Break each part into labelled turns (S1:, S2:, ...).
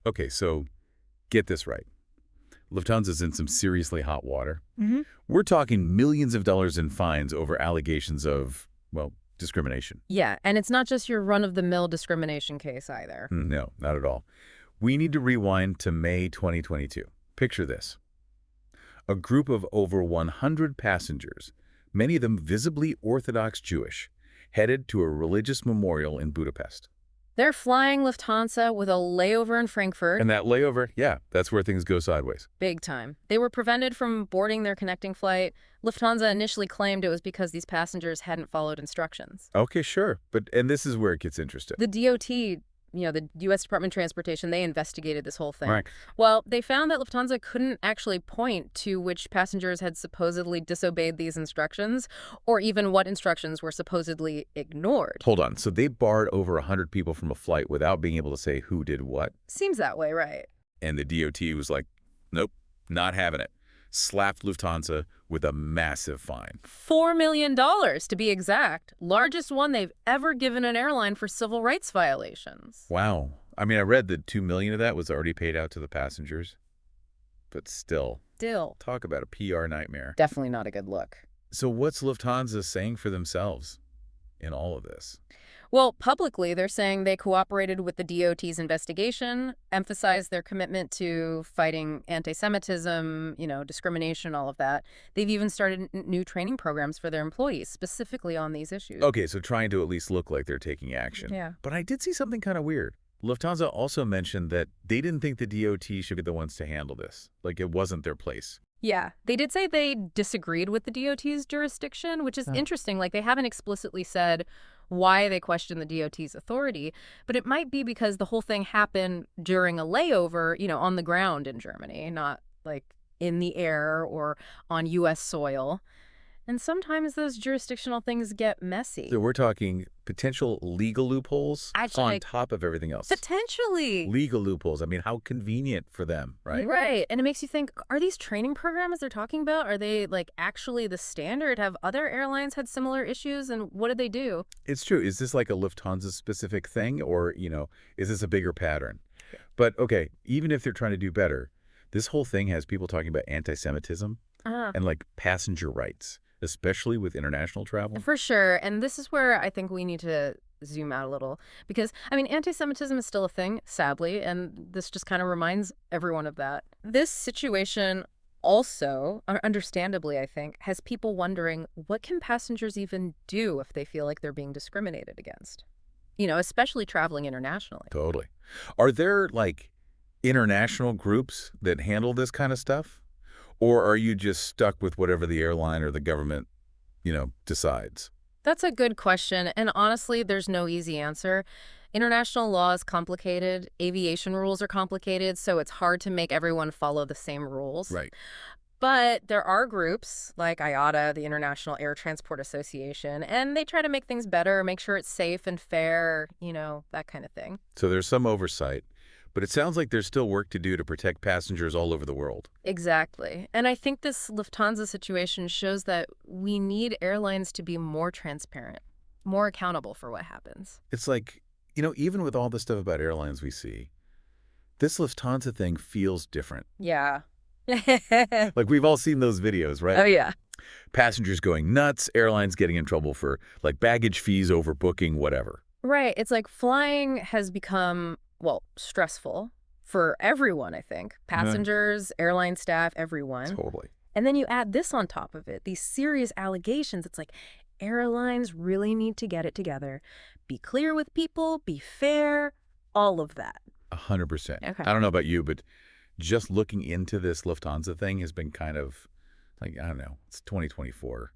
S1: Okay, so get this right. Lufthansa's in some seriously hot water.
S2: Hmm.
S1: We're talking millions of dollars in fines over allegations of, well, discrimination.
S2: Yeah, and it's not just your run-of-the-mill discrimination case either.
S1: No, not at all. We need to rewind to May 2022. Picture this. A group of over 100 passengers, many of them visibly Orthodox Jewish, headed to a religious memorial in Budapest.
S2: They're flying Lufthansa with a layover in Frankfurt.
S1: And that layover, yeah, that's where things go sideways.
S2: Big time. They were prevented from boarding their connecting flight. Lufthansa initially claimed it was because these passengers hadn't followed instructions.
S1: Okay, sure. And this is where it gets interesting.
S2: The DOT, the U.S. Department of Transportation, they investigated this whole thing.
S1: Right.
S2: Well, they found that Lufthansa couldn't actually point to which passengers had supposedly disobeyed these instructions, or even what instructions were supposedly ignored.
S1: Hold on. So they barred over 100 people from a flight without being able to say who did what?
S2: Seems that way, right?
S1: And the DOT was like, nope, not having it. Slapped Lufthansa with a massive fine.
S2: $4 million, to be exact. Largest one they've ever given an airline for civil rights violations.
S1: Wow. I mean, I read that $2 million of that was already paid out to the passengers. But still, talk about a PR nightmare.
S2: Definitely not a good look.
S1: So what's Lufthansa saying for themselves in all of this?
S2: Well, publicly, they're saying they cooperated with the DOT's investigation, emphasized their commitment to fighting anti-Semitism, discrimination, all of that. They've even started new training programs for their employees, specifically on these issues.
S1: Okay, so trying to at least look like they're taking action.
S2: Yeah.
S1: But I did see something kind of weird. Lufthansa also mentioned that they didn't think the DOT should be the ones to handle this. Like, it wasn't their place.
S2: Yeah, they did say they disagreed with the DOT's jurisdiction, which is interesting. Like, they haven't explicitly said why they question the DOT's authority, but it might be because the whole thing happened during a layover, on the ground in Germany, not like in the air or on U.S. soil. And sometimes those jurisdictional things get messy.
S1: So we're talking potential legal loopholes on top of everything else.
S2: Potentially.
S1: Legal loopholes. I mean, how convenient for them, right?
S2: Right. And it makes you think, are these training programs they're talking about, are they actually the standard? Have other airlines had similar issues, and what did they do?
S1: It's true. Is this like a Lufthansa specific thing, or, is this a bigger pattern? Yeah. But okay, even if they're trying to do better, this whole thing has people talking about anti-Semitism and passenger rights, especially with international travel.
S2: For sure. And this is where I think we need to zoom out a little because, anti-Semitism is still a thing, sadly, and this just kind of reminds everyone of that. This situation also, understandably, I think, has people wondering, what can passengers even do if they feel like they're being discriminated against? Especially traveling internationally.
S1: Totally. Are there, international groups that handle this kind of stuff? Or are you just stuck with whatever the airline or the government, decides?
S2: That's a good question. And honestly, there's no easy answer. International law is complicated. Aviation rules are complicated. So it's hard to make everyone follow the same rules.
S1: Right.
S2: But there are groups like IATA, the International Air Transport Association, and they try to make things better, make sure it's safe and fair, that kind of thing.
S1: So there's some oversight. But it sounds like there's still work to do to protect passengers all over the world.
S2: Exactly. And I think this Lufthansa situation shows that we need airlines to be more transparent, more accountable for what happens.
S1: It's like, even with all the stuff about airlines we see, this Lufthansa thing feels different.
S2: Yeah.
S1: Like we've all seen those videos, right?
S2: Oh, yeah.
S1: Passengers going nuts, airlines getting in trouble for baggage fees, overbooking, whatever.
S2: Right. It's like flying has become stressful for everyone, I think. Passengers, airline staff, everyone.
S1: Totally.
S2: And then you add this on top of it, these serious allegations. It's like airlines really need to get it together. Be clear with people, be fair, all of that.
S1: 100%.
S2: Okay.
S1: I don't know about you, but just looking into this Lufthansa thing has been kind of I don't know, it's 2024.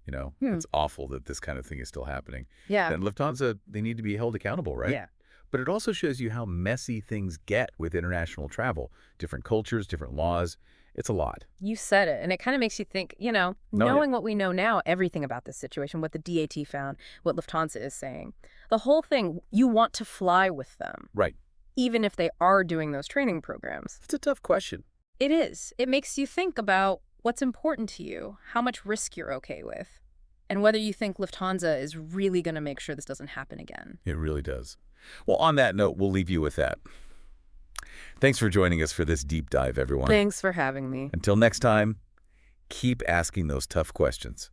S1: It's awful that this kind of thing is still happening.
S2: Yeah.
S1: And Lufthansa, they need to be held accountable, right?
S2: Yeah.
S1: But it also shows you how messy things get with international travel. Different cultures, different laws. It's a lot.
S2: You said it. And it kind of makes you think, knowing what we know now, everything about this situation, what the DAT found, what Lufthansa is saying, the whole thing, you want to fly with them.
S1: Right.
S2: Even if they are doing those training programs.
S1: It's a tough question.
S2: It is. It makes you think about what's important to you, how much risk you're okay with, and whether you think Lufthansa is really going to make sure this doesn't happen again.
S1: It really does. Well, on that note, we'll leave you with that. Thanks for joining us for this deep dive, everyone.
S2: Thanks for having me.
S1: Until next time, keep asking those tough questions.